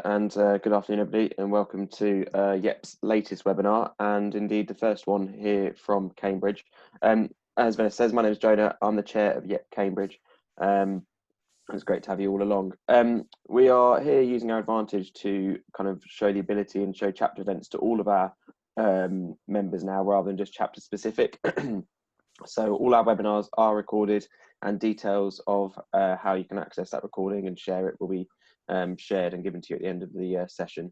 And good afternoon, everybody, and welcome to YEP's latest webinar, and indeed the first one here from Cambridge. As Vanessa says, my name is Jonah. I'm the chair of YEP Cambridge. It's great to have you all along. We are here using our advantage to kind of show the ability and show chapter events to all of our members now, rather than just chapter specific. So all our webinars are recorded, and details of how you can access that recording and share it will be shared and given to you at the end of the session.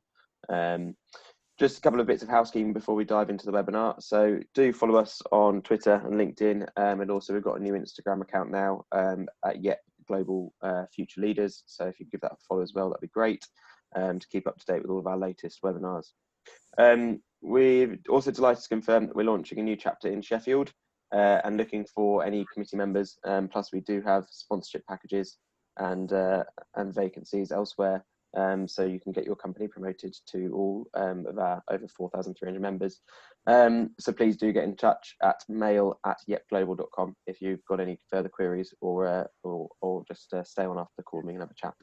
Just a couple of bits of housekeeping before we dive into the webinar. So do follow us on Twitter and LinkedIn, and also we've got a new Instagram account now at YEP Global Future Leaders. So if you give that a follow as well, that'd be great to keep up to date with all of our latest webinars. We're also delighted to confirm that we're launching a new chapter in Sheffield and looking for any committee members. Plus we do have sponsorship packages and vacancies elsewhere, so you can get your company promoted to all of our over 4,300 members. So please do get in touch at mail@yepglobal.com if you've got any further queries, or just stay on after the call and have a chat.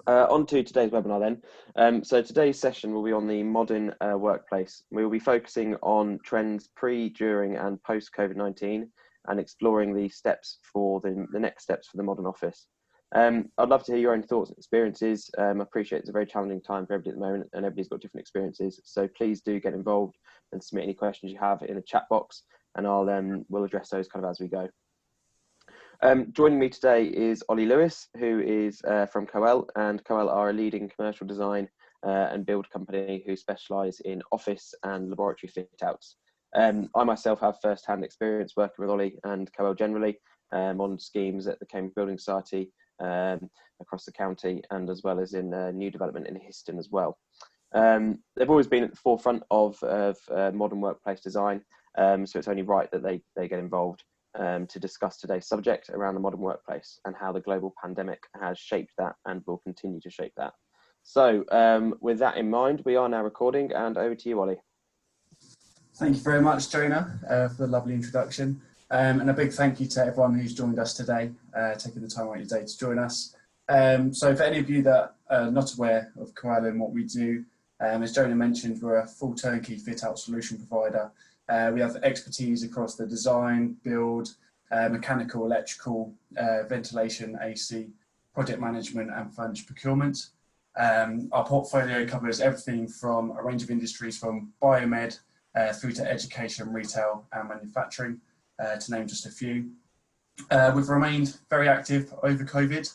On to today's webinar then. So today's session will be on the modern workplace. We will be focusing on trends pre, during and post COVID-19 and exploring the steps for the next steps for the modern office. I'd love to hear your own thoughts and experiences. I appreciate it's a very challenging time for everybody at the moment, and everybody's got different experiences. So please do get involved and submit any questions you have in the chat box, and we'll address those kind of as we go. Joining me today is Ollie Lewis, who is from COEL, and COEL are a leading commercial design and build company who specialise in office and laboratory fit-outs. I myself have first-hand experience working with Ollie and COEL generally on schemes at the Cambridge Building Society across the county, and as well as in new development in Histon as well. They've always been at the forefront of modern workplace design, so it's only right that they get involved to discuss today's subject around the modern workplace and how the global pandemic has shaped that and will continue to shape that. So with that in mind, we are now recording, and over to you, Ollie. Thank you very much, Jonah, for the lovely introduction. And a big thank you to everyone who's joined us today, taking the time out of your day to join us. So for any of you that are not aware of COEL and what we do, as Jonah mentioned, we're a full turnkey fit-out solution provider. We have expertise across the design, build, mechanical, electrical, ventilation, AC, project management and furniture procurement. Our portfolio covers everything from a range of industries from biomed through to education, retail and manufacturing, to name just a few. We've remained very active over COVID.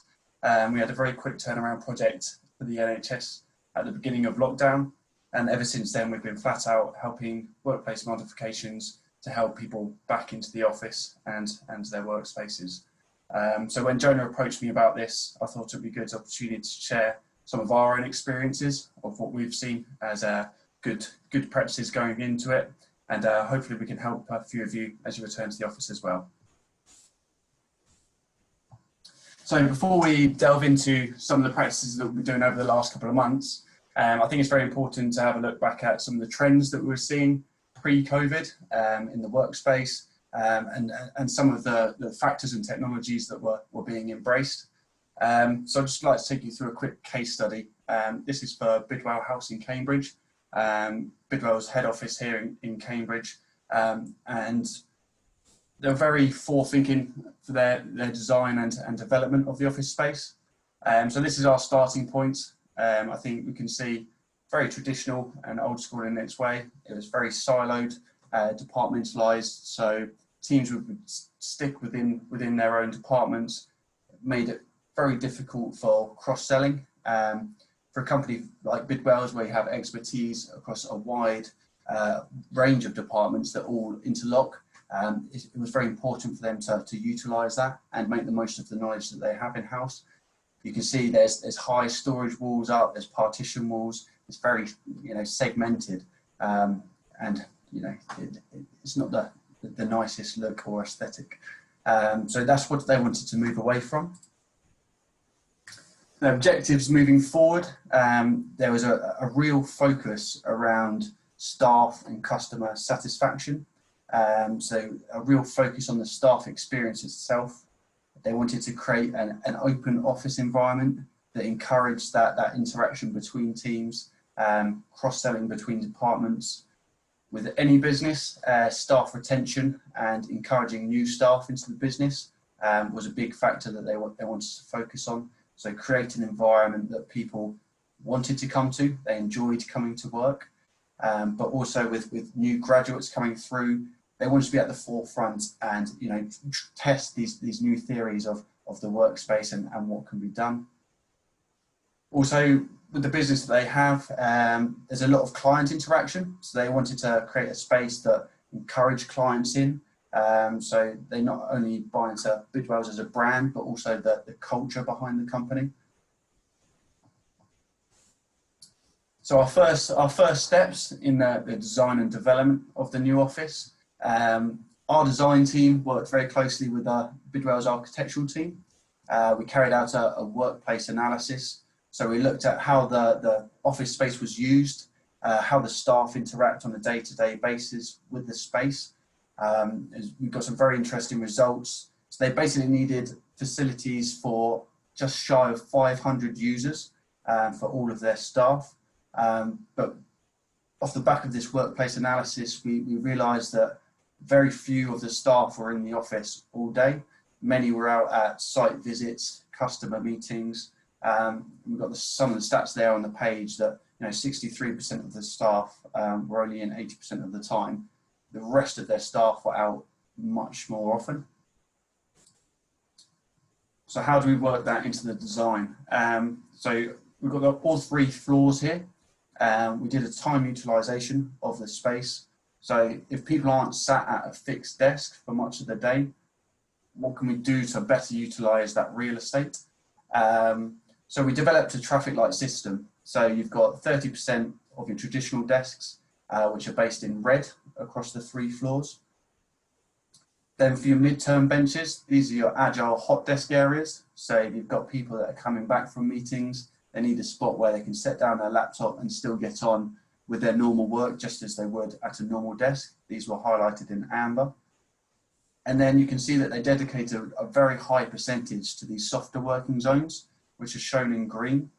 We had a very quick turnaround project for the NHS at the beginning of lockdown, and ever since then we've been flat out helping workplace modifications to help people back into the office and their workspaces. So when Jonah approached me about this, I thought it would be a good opportunity to share some of our own experiences of what we've seen as good practices going into it, and hopefully we can help a few of you as you return to the office as well. So before we delve into some of the practices that we've been doing over the last couple of months, I think it's very important to have a look back at some of the trends that we were seeing pre-COVID in the workspace, and some of the factors and technologies that were being embraced. So I'd just like to take you through a quick case study. This is for Bidwell House in Cambridge. Bidwell's head office here in Cambridge, and they're very forward-thinking for their design and development of the office space. So this is our starting point. I think we can see very traditional and old school in its way. It was very siloed, departmentalized, so teams would stick within their own departments. It made it very difficult for cross-selling. For a company like Bidwell's, where you have expertise across a wide range of departments that all interlock, it was very important for them to utilise that and make the most of the knowledge that they have in-house. You can see there's high storage walls up, there's partition walls, it's very segmented, and it's not the nicest look or aesthetic. So that's what they wanted to move away from. The objectives moving forward, there was a real focus around staff and customer satisfaction. So a real focus on the staff experience itself. They wanted to create an open office environment that encourage that interaction between teams, cross-selling between departments. With any business, staff retention and encouraging new staff into the business was a big factor that they wanted to focus on. So create an environment that people wanted to come to, they enjoyed coming to work, but also with new graduates coming through, they wanted to be at the forefront and test these new theories of the workspace and what can be done. Also, with the business that they have, there's a lot of client interaction. So they wanted to create a space that encouraged clients in. So they not only buy into Bidwell's as a brand, but also the culture behind the company. So our first steps in the design and development of the new office. Our design team worked very closely with Bidwell's architectural team. We carried out a workplace analysis. So we looked at how the office space was used, how the staff interact on a day-to-day basis with the space. We've got some very interesting results. So they basically needed facilities for just shy of 500 users for all of their staff. But off the back of this workplace analysis, we realised that very few of the staff were in the office all day. Many were out at site visits, customer meetings. We've got some of the stats there on the page that 63% of the staff were only in 80% of the time. The rest of their staff were out much more often. So how do we work that into the design? So we've got all 3 floors here. We did a time utilisation of the space. So if people aren't sat at a fixed desk for much of the day, what can we do to better utilise that real estate? So we developed a traffic light system. So you've got 30% of your traditional desks, which are based in red across the 3 floors. Then for your midterm benches, these are your agile hot desk areas. So if you've got people that are coming back from meetings, they need a spot where they can set down their laptop and still get on with their normal work, just as they would at a normal desk. These were highlighted in amber. And then you can see that they dedicated a very high percentage to these softer working zones, which are shown in green.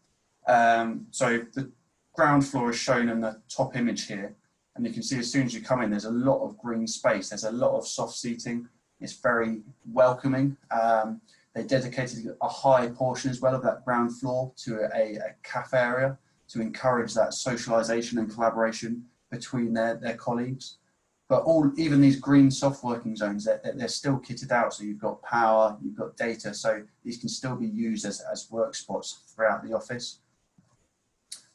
So the ground floor is shown in the top image here. And you can see as soon as you come in, there's a lot of green space. There's a lot of soft seating. It's very welcoming. They dedicated a high portion as well of that ground floor to a cafe area to encourage that socialisation and collaboration between their colleagues. But even these green soft working zones, they're still kitted out. So you've got power, you've got data. So these can still be used as work spots throughout the office.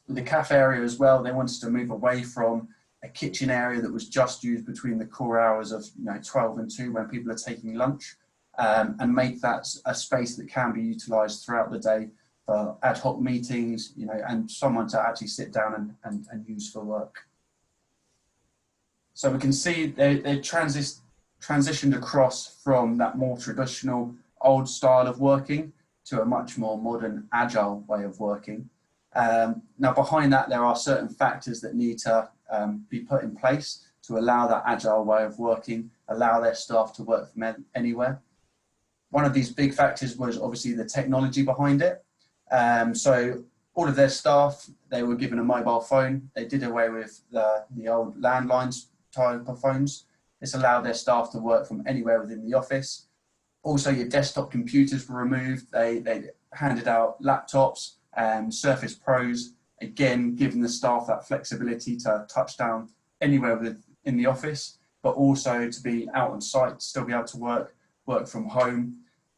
With the cafe area as well, they wanted to move away from a kitchen area that was just used between the core hours of 12 and 2 when people are taking lunch, and make that a space that can be utilised throughout the day for ad hoc meetings, and someone to actually sit down and use for work. So we can see they transitioned across from that more traditional old style of working to a much more modern agile way of working. Now behind that, there are certain factors that need to be put in place to allow that agile way of working, allow their staff to work from anywhere. One of these big factors was obviously the technology behind it. So all of their staff, they were given a mobile phone. They did away with the old landlines type of phones. This allowed their staff to work from anywhere within the office. Also, your desktop computers were removed. They handed out laptops, Surface Pros, again, giving the staff that flexibility to touch down anywhere within the office, but also to be out on site, still be able to work from home.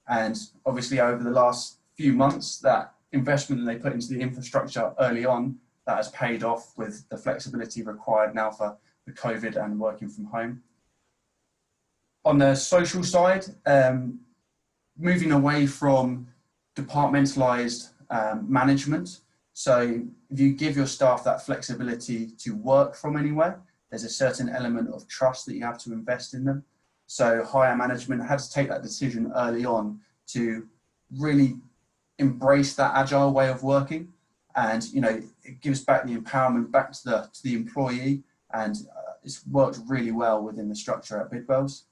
And obviously over the last few months, that investment that they put into the infrastructure early on, that has paid off with the flexibility required now for the COVID and working from home. On the social side, moving away from departmentalized management. So if you give your staff that flexibility to work from anywhere, there's a certain element of trust that you have to invest in them. So higher management had to take that decision early on to really embrace that agile way of working. And, it gives back the empowerment back to the employee, and it's worked really well within the structure at Bidwell's.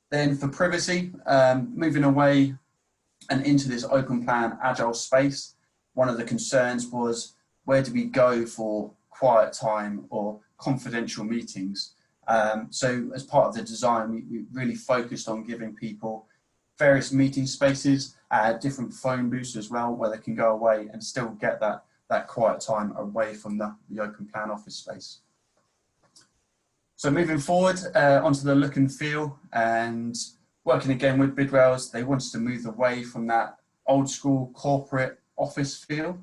Then for privacy, moving away and into this open plan agile space, one of the concerns was, where do we go for quiet time or confidential meetings? So as part of the design, we really focused on giving people various meeting spaces, different phone booths as well, where they can go away and still get that quiet time away from the open plan office space. So moving forward onto the look and feel, and working again with Bidwells, they wanted to move away from that old school corporate office feel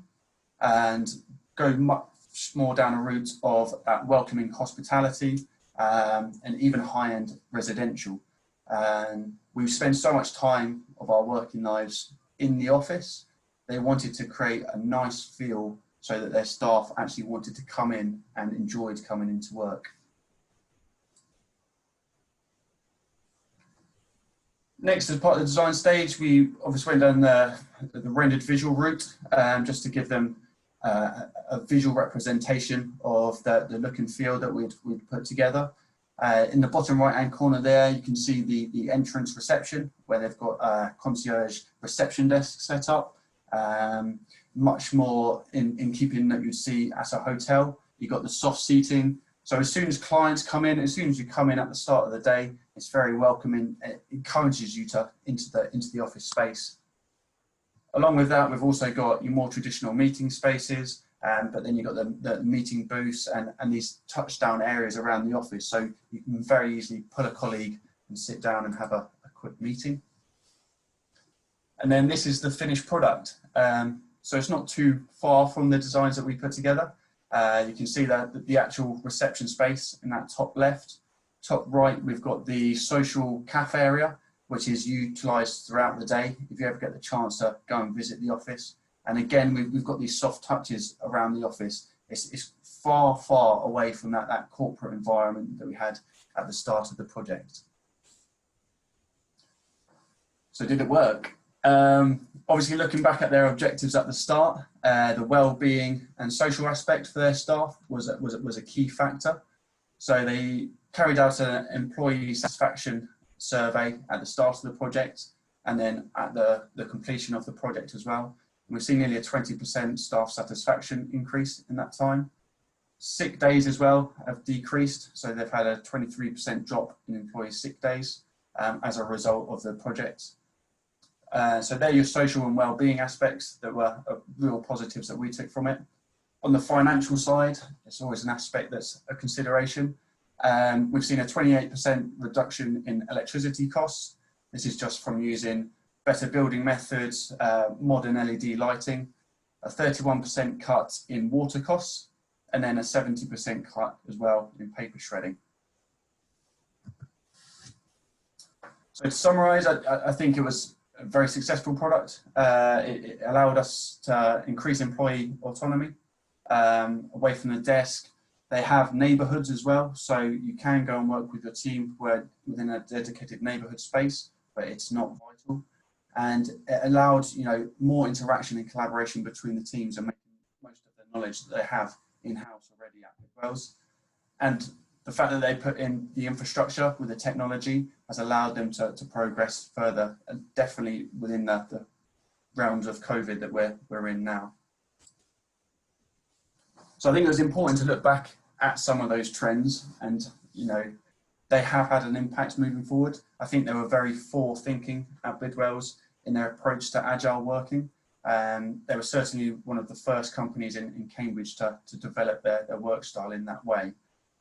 and go much more down a route of that welcoming hospitality and even high-end residential. And we've spent so much time of our working lives in the office. They wanted to create a nice feel so that their staff actually wanted to come in and enjoyed coming into work. Next, as part of the design stage, we obviously went down the rendered visual route just to give them a visual representation of the look and feel that we'd put together. In the bottom right-hand corner there, you can see the entrance reception, where they've got a concierge reception desk set up, much more in keeping that you'd see at a hotel. You've got the soft seating. So as soon as clients come in, as soon as you come in at the start of the day, it's very welcoming. It encourages you into the office space. Along with that, we've also got your more traditional meeting spaces, but then you've got the meeting booths and these touchdown areas around the office. So you can very easily pull a colleague and sit down and have a quick meeting. And then this is the finished product. So it's not too far from the designs that we put together. You can see that the actual reception space in that top left. Top right, we've got the social cafe area, which is utilised throughout the day if you ever get the chance to go and visit the office. And again, we've got these soft touches around the office. It's far, far away from that corporate environment that we had at the start of the project. So did it work? Obviously, looking back at their objectives at the start, the well-being and social aspect for their staff was a key factor. So they carried out an employee satisfaction survey at the start of the project, and then at the completion of the project as well. We've seen nearly a 20% staff satisfaction increase in that time. Sick days as well have decreased, so they've had a 23% drop in employee sick days as a result of the project. So they're your social and well-being aspects that were real positives that we took from it. On the financial side, it's always an aspect that's a consideration. We've seen a 28% reduction in electricity costs. This is just from using better building methods, modern LED lighting, a 31% cut in water costs, and then a 70% cut as well in paper shredding. So to summarise, I think it was a very successful product. It allowed us to increase employee autonomy away from the desk. They have neighbourhoods as well, so you can go and work with your team within a dedicated neighbourhood space, but it's not vital. And it allowed, more interaction and collaboration between the teams and making most of the knowledge that they have in-house already at Bidwells. And the fact that they put in the infrastructure with the technology has allowed them to progress further, and definitely within the realms of COVID that we're in now. So I think it was important to look back at some of those trends, and they have had an impact moving forward. I think they were very forward-thinking at Bidwells in their approach to agile working. They were certainly one of the first companies in Cambridge to develop their work style in that way.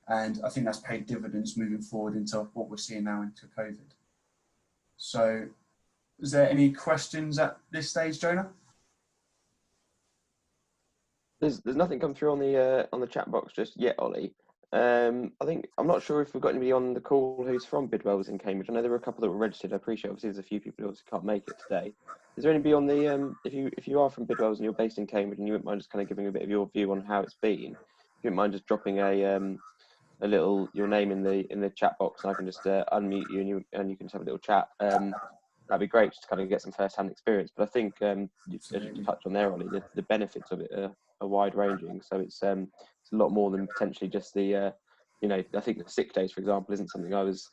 And I think that's paid dividends moving forward into what we're seeing now into COVID. So is there any questions at this stage, Jonah? There's nothing come through on the chat box just yet, Ollie. I'm not sure if we've got anybody on the call who's from Bidwells in Cambridge. I know there were a couple that were registered. I appreciate, obviously there's a few people who obviously can't make it today. Is there anybody on the if you are from Bidwells and you're based in Cambridge and you wouldn't mind just kind of giving a bit of your view on how it's been, if you wouldn't mind just dropping a little your name in the chat box, and I can just unmute you and you can just have a little chat. That'd be great, just to kind of get some first-hand experience. But I think as you touched on there, Ollie, the benefits of it are wide-ranging. So it's a lot more than potentially just the I think the sick days, for example, isn't something I was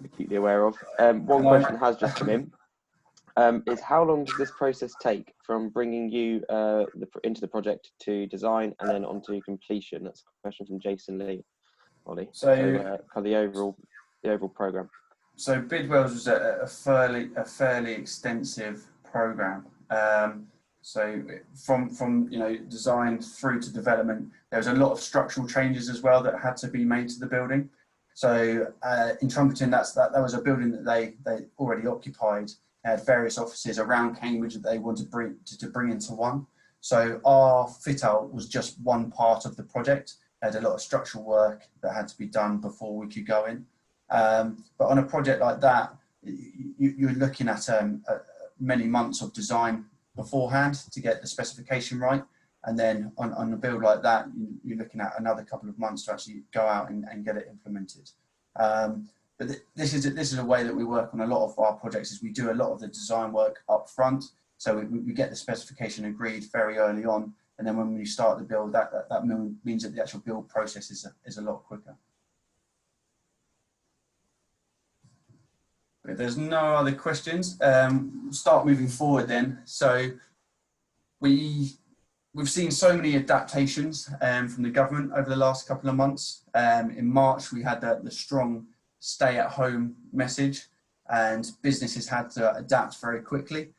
acutely aware of. One question has just come in. is how long does this process take from bringing you into the project to design and then onto completion? That's a question from Jason Lee, Ollie. So kind of the overall program. So Bidwell's was a fairly extensive program. So from design through to development, there was a lot of structural changes as well that had to be made to the building. So in Trumpeton, that was a building that they already occupied. They had various offices around Cambridge that they wanted to bring into one. So our fit out was just one part of the project. They had a lot of structural work that had to be done before we could go in. But on a project like that, you're looking at many months of design beforehand to get the specification right. And then on a build like that, you're looking at another couple of months to actually go out and get it implemented. But this is a way that we work on a lot of our projects, is we do a lot of the design work up front. So we get the specification agreed very early on. And then when we start the build, that means that the actual build process is a lot quicker. If there's no other questions, start moving forward then. So we've seen so many adaptations from the government over the last couple of months. In March, we had the strong stay-at-home message, and businesses had to adapt very quickly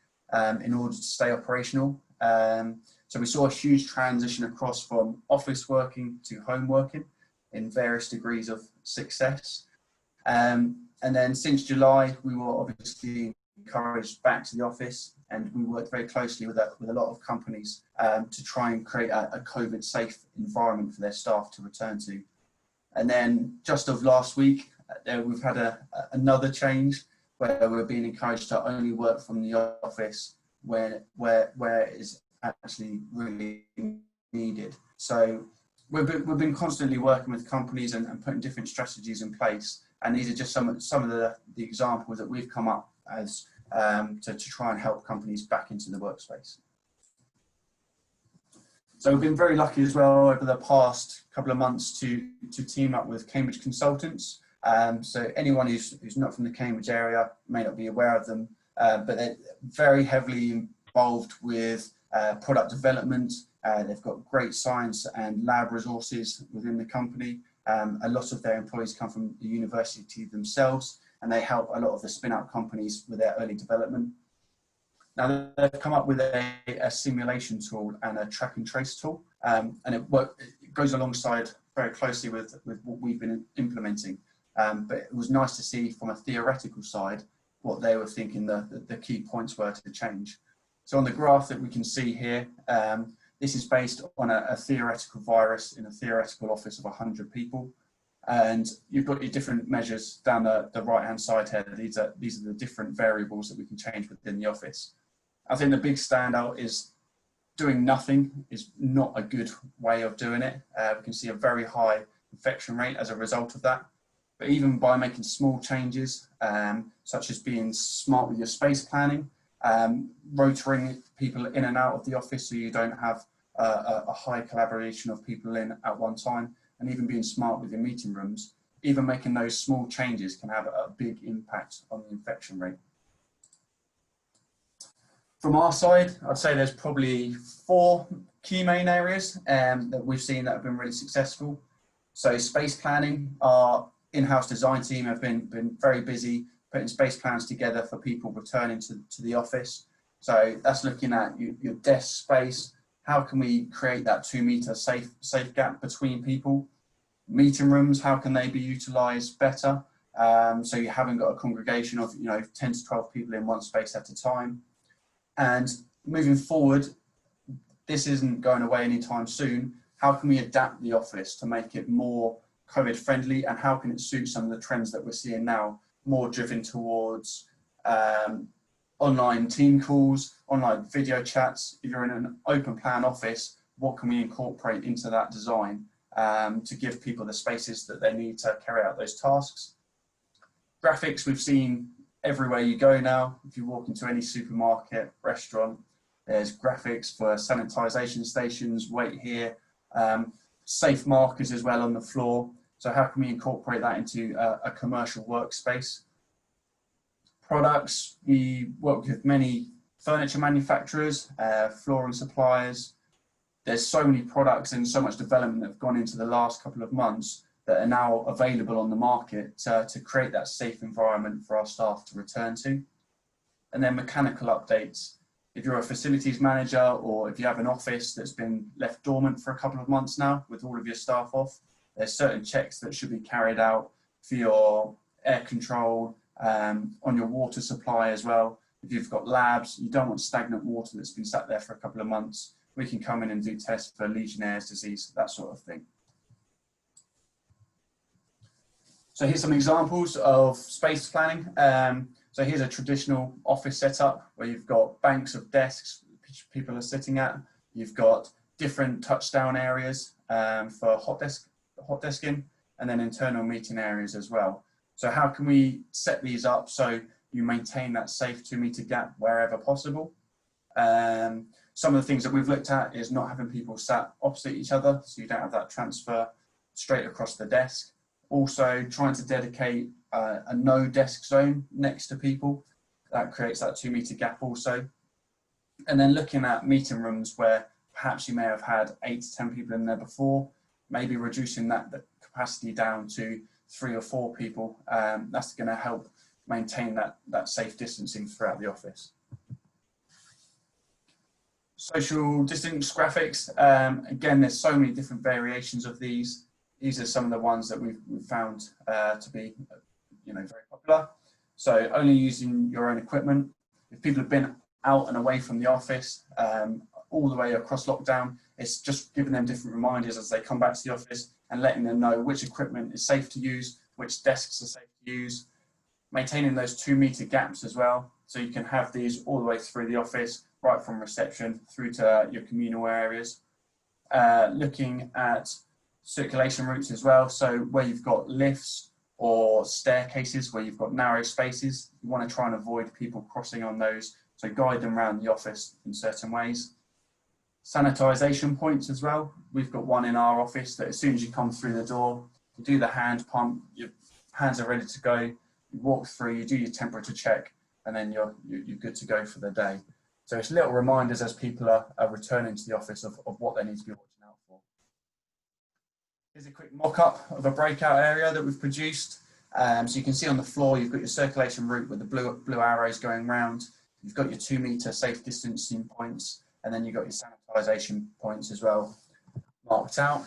in order to stay operational. So we saw a huge transition across from office working to home working in various degrees of success. And then since July, we were obviously encouraged back to the office, and we worked very closely with a lot of companies to try and create a COVID-safe environment for their staff to return to. And then just of last week, we've had another change where we're being encouraged to only work from the office where it is actually really needed. So we've been constantly working with companies and putting different strategies in place. And these are just some of the examples that we've come up as to try and help companies back into the workspace. So we've been very lucky as well over the past couple of months to team up with Cambridge consultants. So anyone who's not from the Cambridge area may not be aware of them, but they're very heavily involved with product development. They've got great science and lab resources within the company. A lot of their employees come from the university themselves, and they help a lot of the spin-out companies with their early development. Now they've come up with a simulation tool and a track and trace tool, and it goes alongside very closely with what we've been implementing. But it was nice to see from a theoretical side what they were thinking the key points were to change. So on the graph that we can see here, this is based on a theoretical virus in a theoretical office of 100 people. And you've got your different measures down the right-hand side here. These are the different variables that we can change within the office. I think the big standout is doing nothing is not a good way of doing it. We can see a very high infection rate as a result of that. But even by making small changes, such as being smart with your space planning, rotating people in and out of the office so you don't have a high collaboration of people in at one time, and even being smart with your meeting rooms, even making those small changes can have a big impact on the infection rate. From our side, I'd say there's probably 4 key main areas that we've seen that have been really successful. So space planning, our in-house design team have been very busy putting space plans together for people returning to the office. So that's looking at your desk space. How can we create that 2-meter safe gap between people? Meeting rooms, how can they be utilised better? So you haven't got a congregation of 10 to 12 people in one space at a time. And moving forward, this isn't going away anytime soon. How can we adapt the office to make it more COVID friendly, and how can it suit some of the trends that we're seeing now, more driven towards online team calls, online video chats? If you're in an open plan office, what can we incorporate into that design to give people the spaces that they need to carry out those tasks? Graphics, we've seen everywhere you go now. If you walk into any supermarket, restaurant, there's graphics for sanitisation stations, wait here, safe markers as well on the floor. So how can we incorporate that into a commercial workspace? Products, we work with many furniture manufacturers, flooring suppliers. There's so many products and so much development that have gone into the last couple of months that are now available on the market to create that safe environment for our staff to return to. And then mechanical updates. If you're a facilities manager or if you have an office that's been left dormant for a couple of months now with all of your staff off, there's certain checks that should be carried out for your air control, on your water supply as well. If you've got labs, you don't want stagnant water that's been sat there for a couple of months. We can come in and do tests for Legionnaire's disease, that sort of thing. So here's some examples of space planning. So here's a traditional office setup where you've got banks of desks which people are sitting at. You've got different touchdown areas for hot desking, and then internal meeting areas as well. So how can we set these up so you maintain that safe 2-meter gap wherever possible? Some of the things that we've looked at is not having people sat opposite each other, so you don't have that transfer straight across the desk. Also trying to dedicate a no desk zone next to people. That creates that 2-meter gap also. And then looking at meeting rooms where perhaps you may have had 8 to 10 people in there before, maybe reducing that capacity down to 3 or 4 people. That's going to help maintain that safe distancing throughout the office. Social distance graphics. Again, there's so many different variations of these. These are some of the ones that we've found to be, very popular. So only using your own equipment. If people have been out and away from the office all the way across lockdown, it's just giving them different reminders as they come back to the office and letting them know which equipment is safe to use, which desks are safe to use. Maintaining those 2-meter gaps as well, so you can have these all the way through the office, right from reception through to your communal areas. Looking at circulation routes as well, so where you've got lifts or staircases where you've got narrow spaces, you want to try and avoid people crossing on those, so guide them around the office in certain ways. Sanitisation points as well. We've got one in our office that as soon as you come through the door, you do the hand pump, your hands are ready to go, you walk through, you do your temperature check, and then you're good to go for the day. So it's little reminders as people are returning to the office of what they need to be watching out for. Here's a quick mock-up of a breakout area that we've produced. So you can see on the floor, you've got your circulation route with the blue arrows going round. You've got your 2-meter safe distancing points, and then you've got your sanitisation points as well marked out.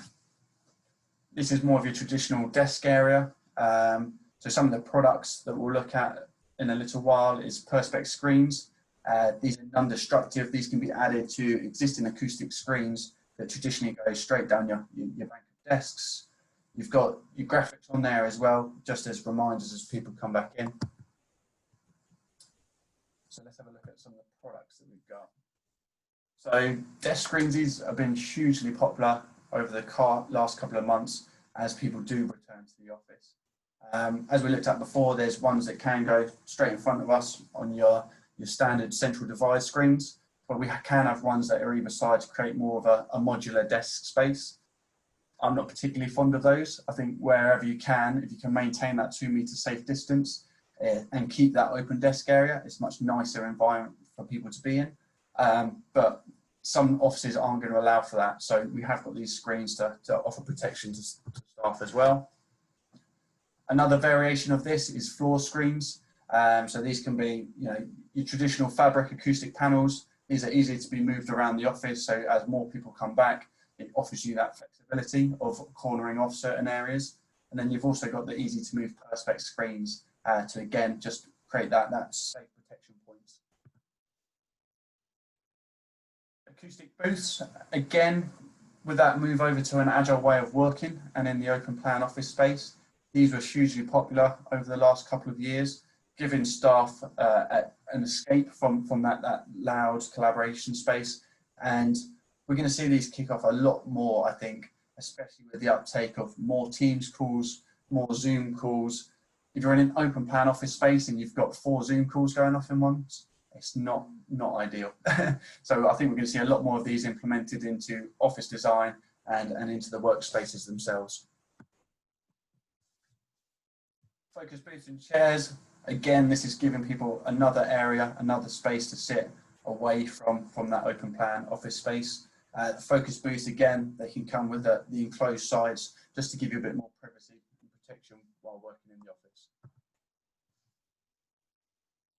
This is more of your traditional desk area. So some of the products that we'll look at in a little while is Perspex screens. These are non-destructive. These can be added to existing acoustic screens that traditionally go straight down your bank of desks. You've got your graphics on there as well, just as reminders as people come back in. So let's have a look at some of the products that we've got. So desk screens, these have been hugely popular over the last couple of months as people do return to the office. As we looked at before, there's ones that can go straight in front of us on your standard central divide screens, but we can have ones that are either side to create more of a modular desk space. I'm not particularly fond of those. I think wherever you can, if you can maintain that 2-meter safe distance and keep that open desk area, it's a much nicer environment for people to be in. But some offices aren't going to allow for that. So we have got these screens to offer protection to staff as well. Another variation of this is floor screens. So these can be, your traditional fabric acoustic panels. These are easy to be moved around the office. So as more people come back, it offers you that flexibility of cornering off certain areas. And then you've also got the easy to move Perspex screens to again, just create that safe protection points. Acoustic booths, again, with that move over to an agile way of working and in the open plan office space, these were hugely popular over the last couple of years, giving staff an escape from that loud collaboration space. And we're going to see these kick off a lot more, I think, especially with the uptake of more Teams calls, more Zoom calls. If you're in an open plan office space and you've got 4 Zoom calls going off in once, it's not ideal. So I think we're going to see a lot more of these implemented into office design and into the workspaces themselves. Focus booths and chairs. Again, this is giving people another area, another space to sit away from that open plan office space. The focus booths, again, they can come with the enclosed sides just to give you a bit more privacy and protection while working in the office.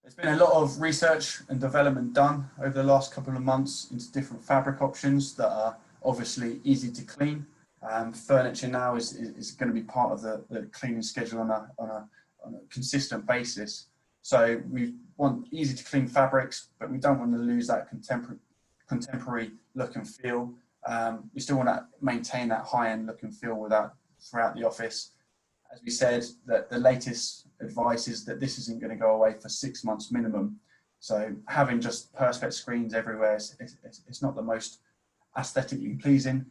There's been a lot of research and development done over the last couple of months into different fabric options that are obviously easy to clean. Furniture now is going to be part of the cleaning schedule on a consistent basis. So we want easy to clean fabrics, but we don't want to lose that contemporary look and feel. We still want to maintain that high-end look and feel with that throughout the office. As we said, that the latest advice is that this isn't going to go away for 6 months minimum. So having just perspex screens everywhere it's not the most aesthetically pleasing.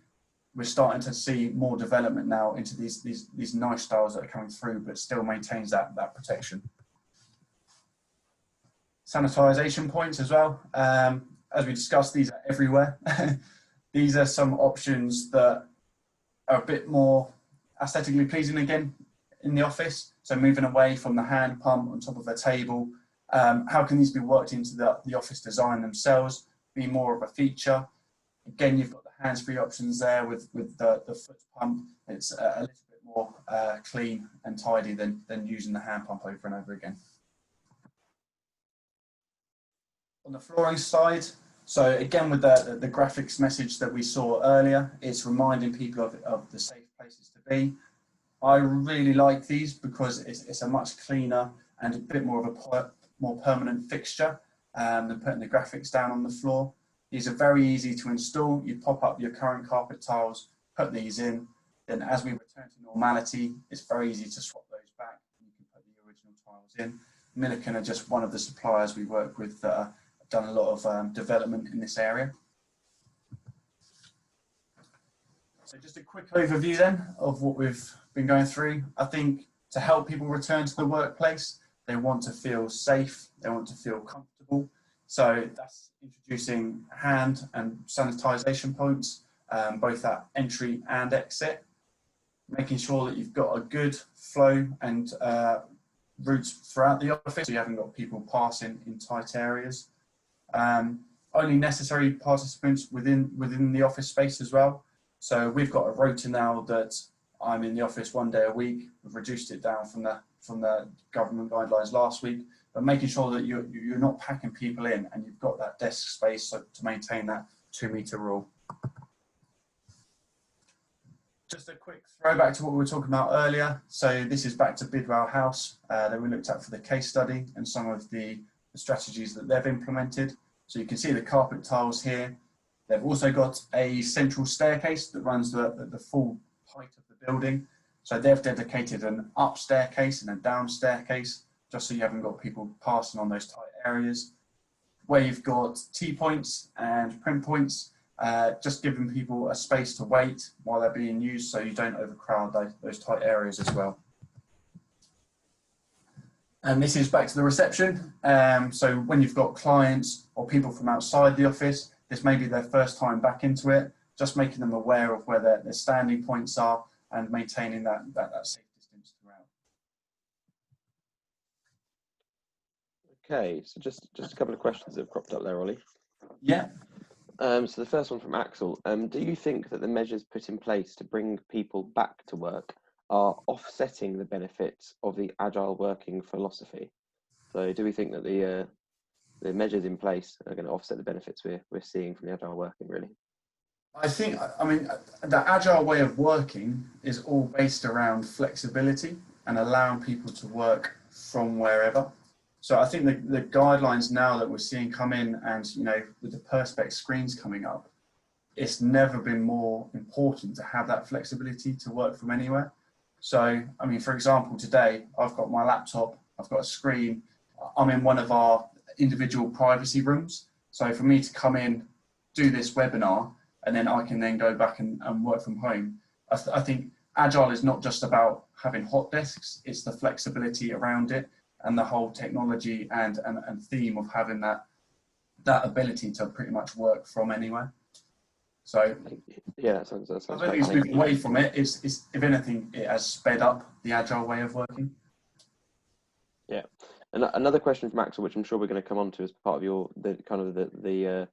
We're starting to see more development now into these nice styles that are coming through, but still maintains that protection. Sanitization points as well. As we discussed, these are everywhere. These are some options that are a bit more aesthetically pleasing again in the office. So moving away from the hand pump on top of a table. How can these be worked into the office design themselves, be more of a feature? Again, you've got the hands-free options there with the foot pump. It's a little bit more clean and tidy than using the hand pump over and over again. On the flooring side, so again with the graphics message that we saw earlier, it's reminding people of the safe places to be. I really like these because it's a much cleaner and a bit more of a more permanent fixture than putting the graphics down on the floor. These are very easy to install. You pop up your current carpet tiles, put these in, then as we return to normality, it's very easy to swap those back. You can put the original tiles in. Milliken are just one of the suppliers we work with that have done a lot of development in this area. So just a quick overview then of what we've been going through. I think to help people return to the workplace, they want to feel safe, they want to feel comfortable. So that's introducing hand and sanitization points, both at entry and exit, making sure that you've got a good flow and routes throughout the office, so you haven't got people passing in tight areas. Only necessary participants within the office space as well. So we've got a rota now that I'm in the office 1 day a week. We've reduced it down from the government guidelines last week, but making sure that you're not packing people in and you've got that desk space so to maintain that 2-meter rule. Just a quick throwback to what we were talking about earlier. So this is back to Bidwell House that we looked at for the case study and some of the strategies that they've implemented. So you can see the carpet tiles here. They've also got a central staircase that runs the full height of the building. So they've dedicated an up staircase and a down staircase, just so you haven't got people passing on those tight areas. Where you've got T-points and print points, just giving people a space to wait while they're being used so you don't overcrowd those tight areas as well. And this is back to the reception. So when you've got clients or people from outside the office, this may be their first time back into it, just making them aware of where their standing points are and maintaining that safe distance throughout. Okay, so just a couple of questions that have cropped up there, Ollie. Yeah. So the first one from Axel. Do you think that the measures put in place to bring people back to work are offsetting the benefits of the agile working philosophy? So do we think that the measures in place are going to offset the benefits we're seeing from the agile working, really? I mean, the agile way of working is all based around flexibility and allowing people to work from wherever. So I think the guidelines now that we're seeing come in, and with the perspex screens coming up, it's never been more important to have that flexibility to work from anywhere. So, I mean, for example, today I've got my laptop, I've got a screen, I'm in one of our individual privacy rooms. So for me to come in, do this webinar, and then I can then go back and work from home. I think agile is not just about having hot desks, it's the flexibility around it and the whole technology and theme of having that ability to pretty much work from anywhere. So yeah, that sounds I don't think it's moving away from it. It's if anything, it has sped up the agile way of working. Yeah, Another question from Axel, which I'm sure we're going to come on to as part of the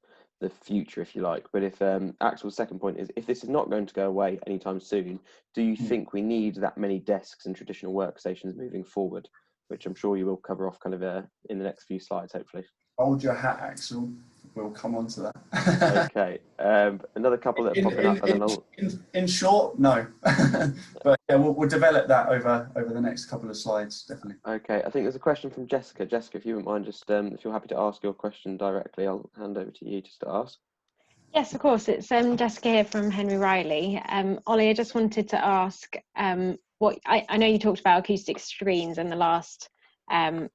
future, if you like. But if Axel's second point is, if this is not going to go away anytime soon, do you think we need that many desks and traditional workstations moving forward? Which I'm sure you will cover off kind of in the next few slides, hopefully. Hold your hat, Axel. We'll come on to that. Okay. Another couple that are popping up, and then in short, no. But yeah, we'll develop that over the next couple of slides, definitely. Okay, I think there's a question from Jessica. Jessica, if you wouldn't mind, just if you're happy to ask your question directly, I'll hand over to you just to ask. Yes, of course. It's Jessica here from Henry Riley. Ollie, I just wanted to ask what I know you talked about acoustic screens in the last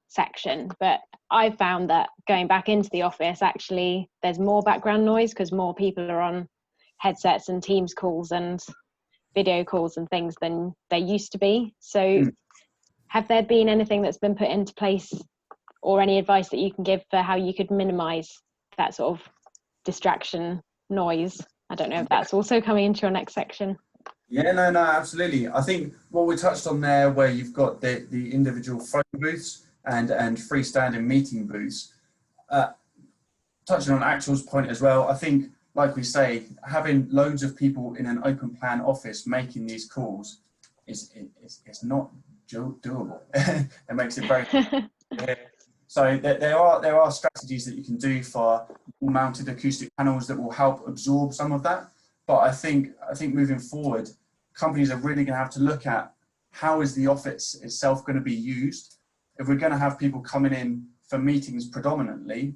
section, but I found that going back into the office, actually, there's more background noise because more people are on headsets and Teams calls and video calls and things than there used to be. So have there been anything that's been put into place or any advice that you can give for how you could minimize that sort of distraction noise? I don't know if that's also coming into your next section. Yeah, no, absolutely. I think what we touched on there, where you've got the individual phone booths and freestanding meeting booths, touching on Axel's point as well, I think, like we say, having loads of people in an open plan office making these calls is not doable. It makes it very So there are strategies that you can do for mounted acoustic panels that will help absorb some of that. But I think moving forward, companies are really going to have to look at how is the office itself going to be used. If we're going to have people coming in for meetings predominantly,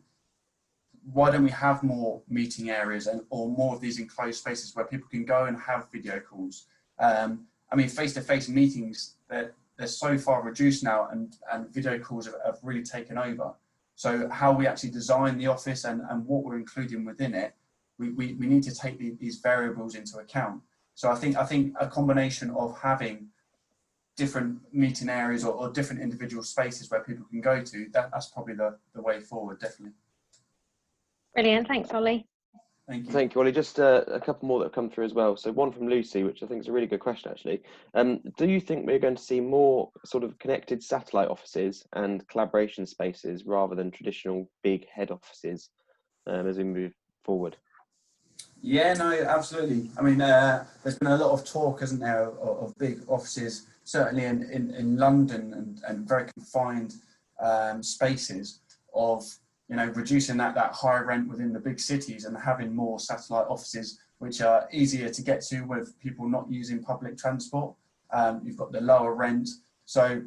why don't we have more meeting areas or more of these enclosed spaces where people can go and have video calls? I mean, face-to-face meetings, they're so far reduced now, and video calls have really taken over. So how we actually design the office and what we're including within it, we need to take these variables into account. So I think a combination of having different meeting areas or different individual spaces where people can go to, that's probably the way forward, definitely. Brilliant, thanks, Ollie. Thank you. Thank you, Ollie. Just a couple more that have come through as well. So one from Lucy, which I think is a really good question, actually. Do you think we're going to see more sort of connected satellite offices and collaboration spaces rather than traditional big head offices as we move forward? Yeah, no, absolutely. I mean, there's been a lot of talk, hasn't there, of big offices, certainly in London and very confined spaces of, you know, reducing that high rent within the big cities and having more satellite offices which are easier to get to with people not using public transport. You've got the lower rent. So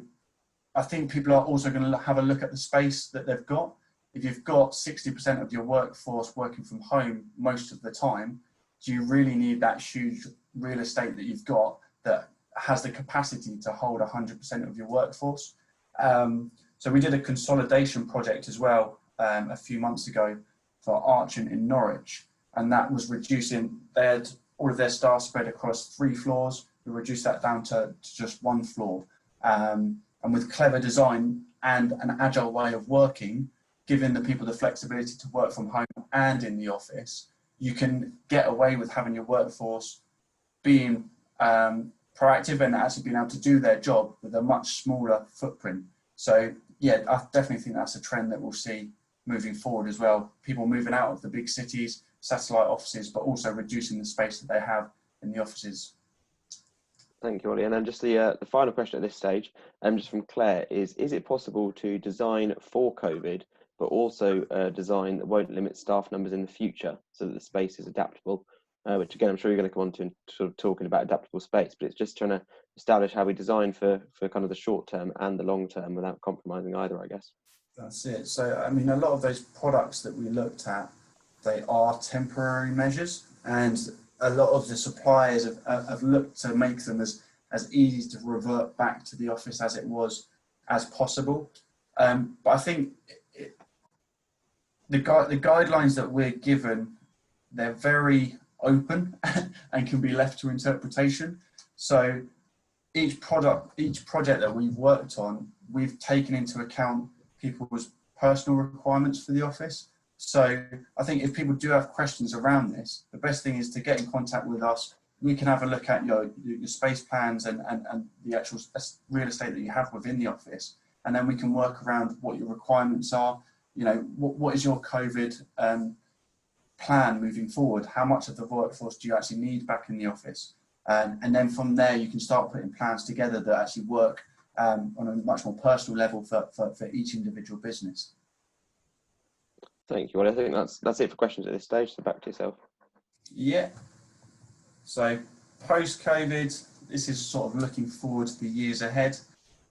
I think people are also going to have a look at the space that they've got. If you've got 60% of your workforce working from home most of the time, do you really need that huge real estate that you've got that has the capacity to hold 100% of your workforce? So we did a consolidation project as well a few months ago for Archant in Norwich, and that was reducing, they had all of their staff spread across 3 floors. We reduced that down to just 1 floor. And with clever design and an agile way of working, giving the people the flexibility to work from home and in the office, you can get away with having your workforce being proactive and actually being able to do their job with a much smaller footprint. So yeah, I definitely think that's a trend that we'll see moving forward as well. People moving out of the big cities, satellite offices, but also reducing the space that they have in the offices. Thank you, Ollie. And then just the final question at this stage, just from Claire, is it possible to design for COVID, but also design that won't limit staff numbers in the future so that the space is adaptable? Which again, I'm sure you're going to come on to sort of talking about adaptable space, but it's just trying to establish how we design for kind of the short term and the long term without compromising either, I guess. That's it. So, I mean, a lot of those products that we looked at, they are temporary measures, and a lot of the suppliers have looked to make them as easy to revert back to the office as it was as possible. But I think the guidelines that we're given, they're very open and can be left to interpretation. So each project that we've worked on, we've taken into account people's personal requirements for the office. So I think if people do have questions around this, the best thing is to get in contact with us. We can have a look at your space plans and the actual real estate that you have within the office and then we can work around what your requirements are. You know, what is your COVID plan moving forward? How much of the workforce do you actually need back in the office? And then from there, you can start putting plans together that actually work on a much more personal level for each individual business. Thank you. Well, I think that's it for questions at this stage. So back to yourself. Yeah. So post-COVID, this is sort of looking forward to the years ahead.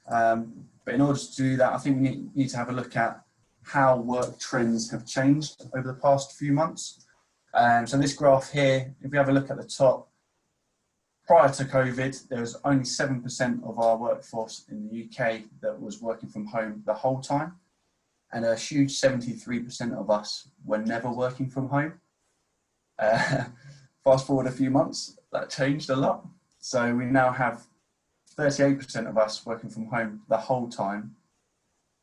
But in order to do that, I think we need to have a look at how work trends have changed over the past few months. So this graph here, if we have a look at the top, prior to COVID, there was only 7% of our workforce in the UK that was working from home the whole time. And a huge 73% of us were never working from home. Fast forward a few months, that changed a lot. So we now have 38% of us working from home the whole time.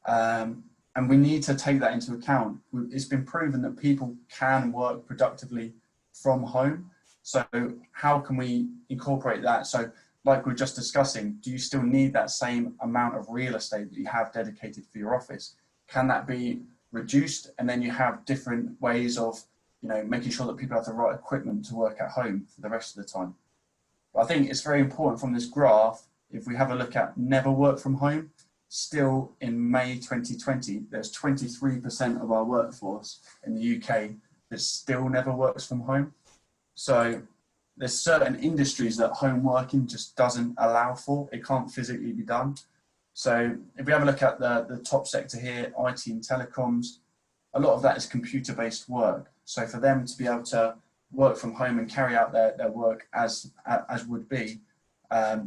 And we need to take that into account. It's been proven that people can work productively from home. So how can we incorporate that? So like we're just discussing, do you still need that same amount of real estate that you have dedicated for your office? Can that be reduced? And then you have different ways of, you know, making sure that people have the right equipment to work at home for the rest of the time. But I think it's very important from this graph, if we have a look at never work from home, still in May 2020, there's 23% of our workforce in the UK that still never works from home. So there's certain industries that home working just doesn't allow for. It can't physically be done. So if we have a look at the top sector here, IT and telecoms, a lot of that is computer-based work. So for them to be able to work from home and carry out their work as would be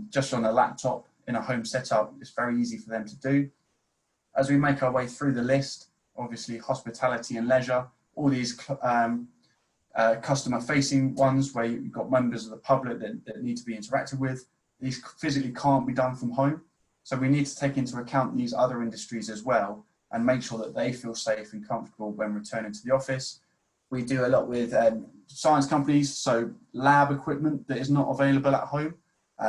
just on a laptop in a home setup, it's very easy for them to do. As we make our way through the list, obviously hospitality and leisure, all these customer-facing ones where you've got members of the public that need to be interacted with, these physically can't be done from home. So we need to take into account these other industries as well and make sure that they feel safe and comfortable when returning to the office. We do a lot with science companies, so lab equipment that is not available at home,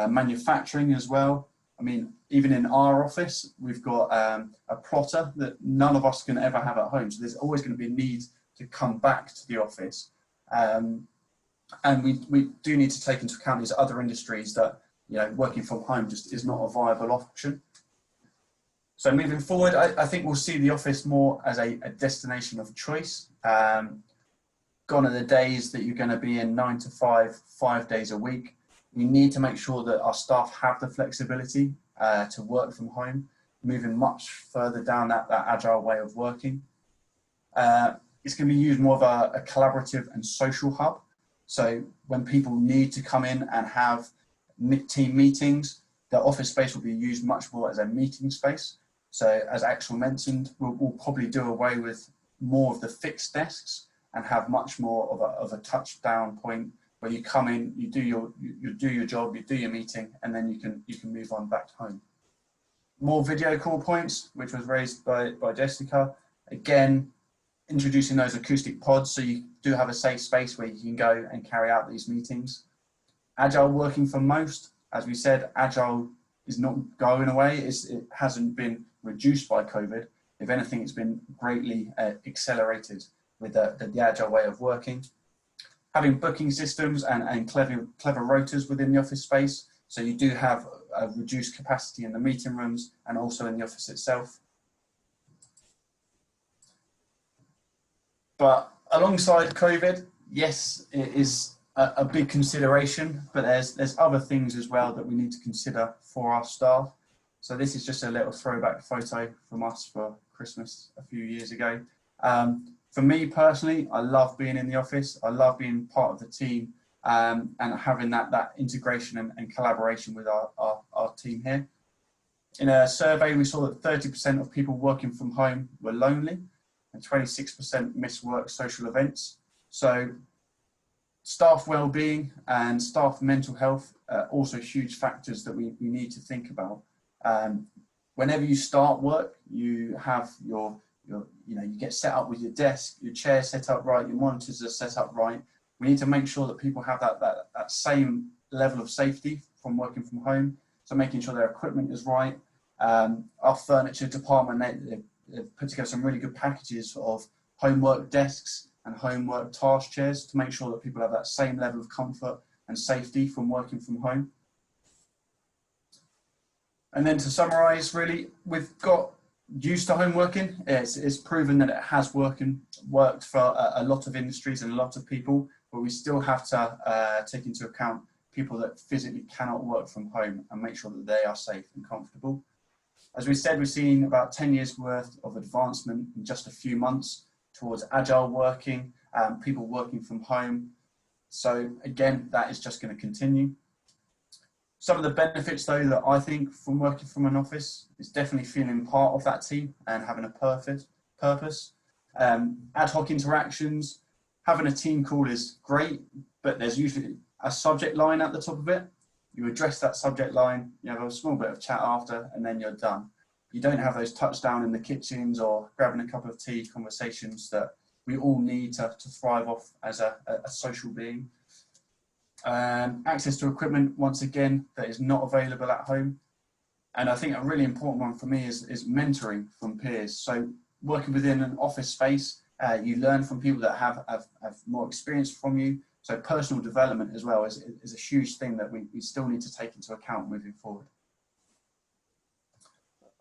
manufacturing as well. I mean, even in our office, we've got a plotter that none of us can ever have at home. So there's always going to be a need to come back to the office. And we do need to take into account these other industries that, you know, working from home just is not a viable option. So moving forward, I think we'll see the office more as a destination of choice. Gone are the days that you're going to be in 9 to 5, 5 days a week. We need to make sure that our staff have the flexibility to work from home, moving much further down that agile way of working. It's going to be used more of a collaborative and social hub. So when people need to come in and have team meetings, the office space will be used much more as a meeting space. So as Axel mentioned, we'll probably do away with more of the fixed desks and have much more of a touchdown point where you come in, you do your job, you do your meeting, and then you can move on back home. More video call points, which was raised by Jessica. Again, introducing those acoustic pods so you do have a safe space where you can go and carry out these meetings. Agile working for most, as we said, Agile is not going away. It hasn't been reduced by COVID. If anything, it's been greatly accelerated with the Agile way of working. Having booking systems and clever rotors within the office space, so you do have a reduced capacity in the meeting rooms and also in the office itself. But alongside COVID, yes, it is a big consideration, but there's other things as well that we need to consider for our staff. So this is just a little throwback photo from us for Christmas a few years ago. For me personally, I love being in the office. I love being part of the team and having that integration and collaboration with our team here. In a survey, we saw that 30% of people working from home were lonely and 26% missed work social events. So staff well-being and staff mental health are also huge factors that we need to think about. Whenever you start work, you have you get set up with your desk, your chair set up right, your monitors are set up right. We need to make sure that people have that same level of safety from working from home. So making sure their equipment is right, Our furniture department, they've put together some really good packages of homework desks and homework task chairs to make sure that people have that same level of comfort and safety from working from home. And then to summarise, really, we've got used to home working. It's proven that it has worked for a lot of industries and a lot of people, but we still have to take into account people that physically cannot work from home and make sure that they are safe and comfortable. As we said, we've seen about 10 years worth of advancement in just a few months towards agile working, people working from home. So again, that is just going to continue. Some of the benefits, though, that I think from working from an office is definitely feeling part of that team and having a purpose. Ad hoc interactions, having a team call is great, but there's usually a subject line at the top of it. You address that subject line, you have a small bit of chat after, and then you're done. You don't have those touchdown in the kitchens or grabbing a cup of tea conversations that we all need to thrive off as a social being. Access to equipment, once again, that is not available at home. And I think a really important one for me is mentoring from peers. So working within an office space, you learn from people that have more experience from you. So personal development as well is a huge thing that we still need to take into account moving forward.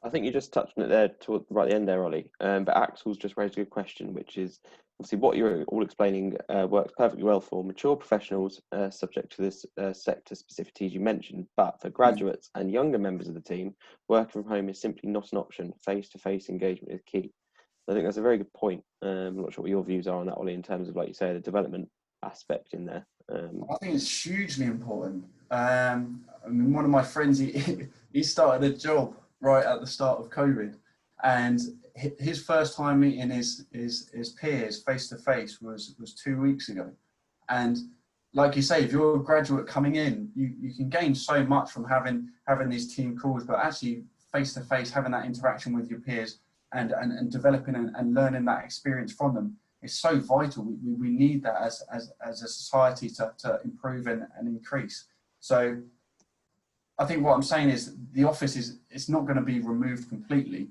I think you just touched on it there right at the end there, Ollie. But Axel's just raised a good question, which is obviously what you're all explaining works perfectly well for mature professionals subject to this sector specificities you mentioned. But for graduates and younger members of the team, working from home is simply not an option. Face-to-face engagement is key. I think that's a very good point. I'm not sure what your views are on that, Ollie, in terms of, like you say, the development aspect in there. I think it's hugely important. I mean, one of my friends, he started a job right at the start of COVID, and his first time meeting his peers face to face was 2 weeks ago. And like you say, if you're a graduate coming in, you can gain so much from having these team calls, but actually face to face, having that interaction with your peers and developing and learning that experience from them is so vital. We need that as a society to improve and increase. So I think what I'm saying is the office it's not going to be removed completely.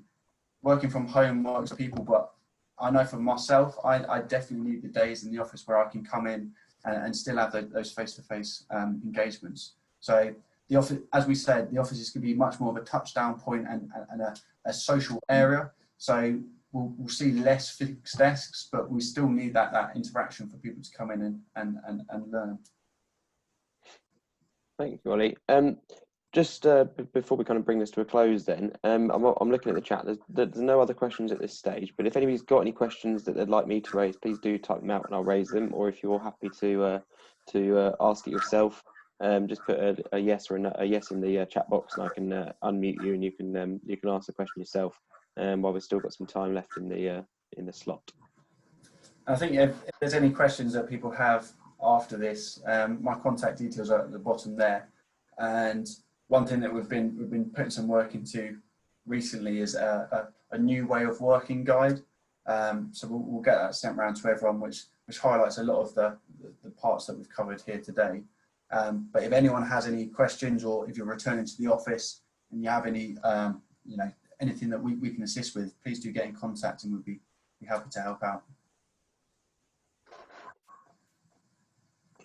Working from home works for people, but I know for myself, I definitely need the days in the office where I can come in and still have those face-to-face engagements. So the office, as we said, the office is going to be much more of a touchdown point and a social area. So we'll see less fixed desks, but we still need that interaction for people to come in and learn. Thank you, Ollie. Just before we kind of bring this to a close then, I'm looking at the chat. There's no other questions at this stage, but if anybody's got any questions that they'd like me to raise, please do type them out and I'll raise them. Or if you're happy to ask it yourself, just put a yes or a yes in the chat box, and I can unmute you and you can ask the question yourself. While we've still got some time left in the slot. I think if there's any questions that people have after this, my contact details are at the bottom there. And one thing that we've been putting some work into recently is a new way of working guide. So we'll get that sent around to everyone, which highlights a lot of the parts that we've covered here today. But if anyone has any questions, or if you're returning to the office and you have any, anything that we can assist with, please do get in contact and we'll be happy to help out.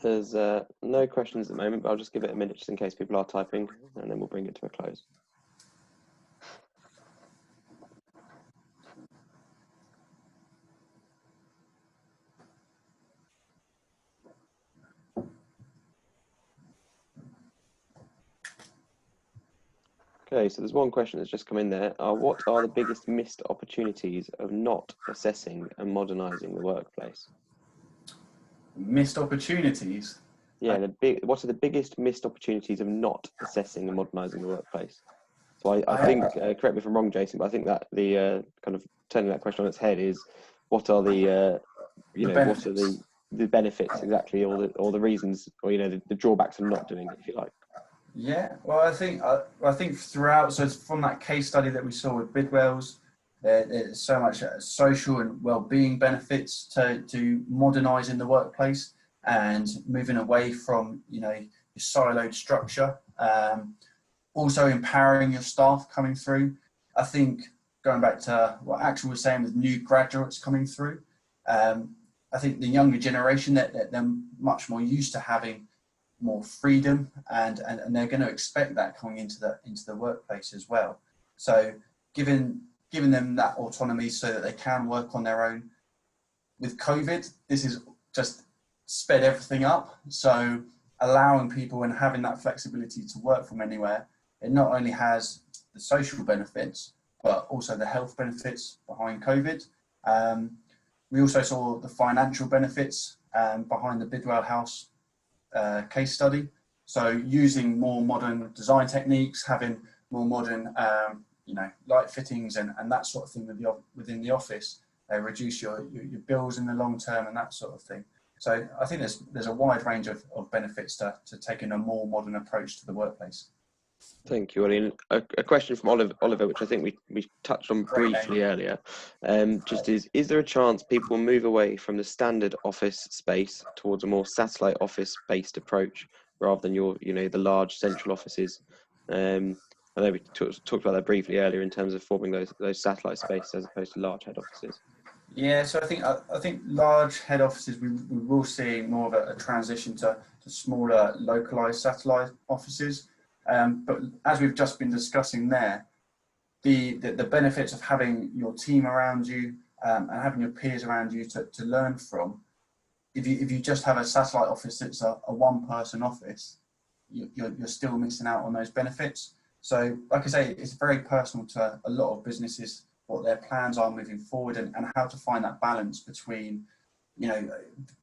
There's no questions at the moment, but I'll just give it a minute just in case people are typing, and then we'll bring it to a close. Okay, so there's one question that's just come in there. What are the biggest missed opportunities of not assessing and modernising the workplace? Missed opportunities? Yeah, what are the biggest missed opportunities of not assessing and modernising the workplace? So I think, correct me if I'm wrong, Jason, but I think that the kind of turning that question on its head is, what are the benefits exactly, or the reasons, or the drawbacks of not doing it, if you like. Yeah, well, I think throughout, so it's from that case study that we saw with Bidwell's, there's so much social and well-being benefits to modernising the workplace and moving away from your siloed structure. Also empowering your staff coming through. I think going back to what Axel was saying with new graduates coming through, I think the younger generation, that they're much more used to having more freedom, and they're going to expect that coming into the workplace as well. So giving them that autonomy so that they can work on their own. With COVID, this is just sped everything up. So allowing people and having that flexibility to work from anywhere, it not only has the social benefits, but also the health benefits behind COVID. We also saw the financial benefits behind the Bidwell House case study. So using more modern design techniques, having more modern light fittings and that sort of thing within the office, they reduce your bills in the long term and that sort of thing. So I think there's a wide range of benefits to taking a more modern approach to the workplace. Thank you, Ollie. A question from Oliver, which I think we touched on briefly earlier. Just is there a chance people will move away from the standard office space towards a more satellite office-based approach rather than the large central offices? I know we talked about that briefly earlier in terms of forming those satellite spaces as opposed to large head offices. Yeah, so I think large head offices, we will see more of a transition to smaller localized satellite offices. But as we've just been discussing there, the benefits of having your team around you and having your peers around you to learn from, if you just have a satellite office that's a one-person office, you're still missing out on those benefits. So like I say, it's very personal to a lot of businesses, what their plans are moving forward and how to find that balance between,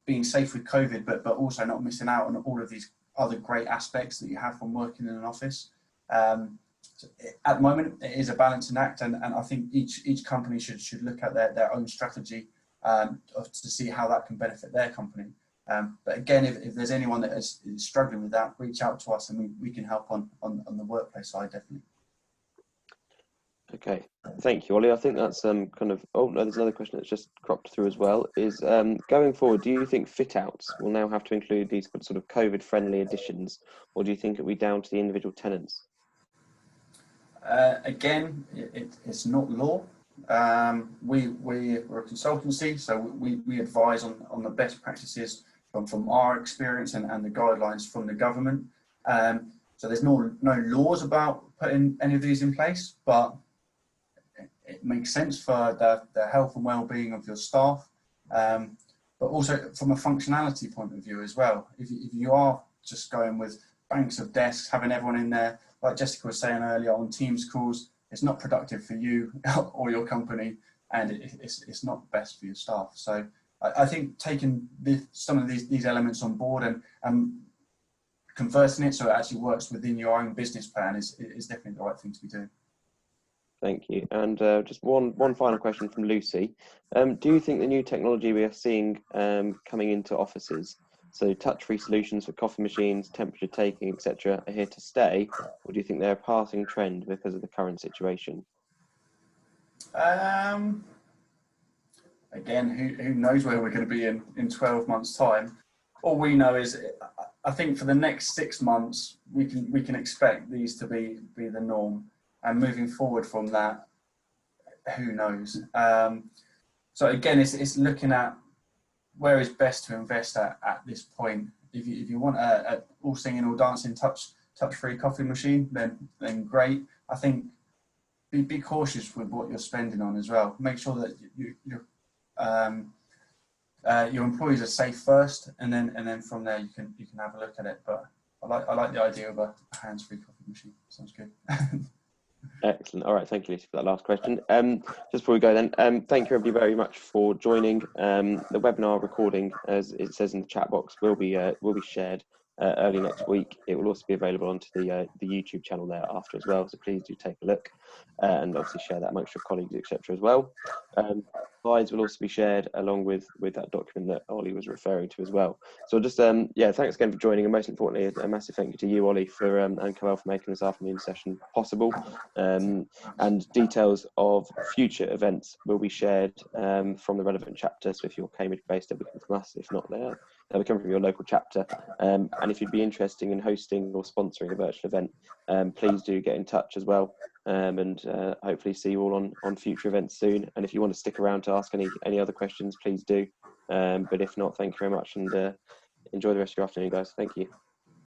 being safe with COVID, but also not missing out on all of these other great aspects that you have from working in an office. So at the moment, it is a balancing act, and I think each company should look at their own strategy to see how that can benefit their company. But again, if there's anyone that is struggling with that, reach out to us and we can help on the workplace side, definitely. Okay, thank you, Ollie. I think that's kind of. Oh no, there's another question that's just cropped through as well. Is going forward, do you think fit outs will now have to include these sort of COVID-friendly additions, or do you think it'll be down to the individual tenants? Again, it's not law. We're a consultancy, so we advise on the best practices from our experience and the guidelines from the government. So there's no laws about putting any of these in place, but it makes sense for the health and well-being of your staff, but also from a functionality point of view as well. If you are just going with banks of desks, having everyone in there, like Jessica was saying earlier on Teams calls, it's not productive for you or your company, and it's not best for your staff. So I think taking some of these elements on board and converting it so it actually works within your own business plan is definitely the right thing to be doing. Thank you. And just one final question from Lucy. Do you think the new technology we are seeing coming into offices, so touch-free solutions for coffee machines, temperature taking, etc., are here to stay, or do you think they're a passing trend because of the current situation? Again, who knows where we're going to be in 12 months' time? All we know is, I think for the next 6 months, we can expect these to be the norm. And moving forward from that, who knows? So again, it's looking at where is best to invest at this point. If you want a all singing, all dancing, touch-free coffee machine, then great. I think be cautious with what you're spending on as well. Make sure that your employees are safe first, and then from there you can have a look at it. But I like the idea of a hands-free coffee machine. Sounds good. Excellent. All right, thank you, Lucy, for that last question. Just before we go then, thank you everybody very much for joining. The webinar recording, as it says in the chat box, will be shared early next week. It will also be available onto the YouTube channel thereafter as well, so please do take a look and obviously share that amongst your colleagues, etc. as well. Slides will also be shared along with that document that Ollie was referring to as well. So just yeah, thanks again for joining, and most importantly, a massive thank you to you, Ollie, for and COEL for making this afternoon session possible. And details of future events will be shared from the relevant chapter. So if you're Cambridge based, they'll be coming from us. If not, they'll be coming from your local chapter. And if you'd be interested in hosting or sponsoring a virtual event, please do get in touch as well. And hopefully see you all on future events soon. And if you want to stick around to ask any other questions, please do. But if not, thank you very much, and enjoy the rest of your afternoon, guys. Thank you.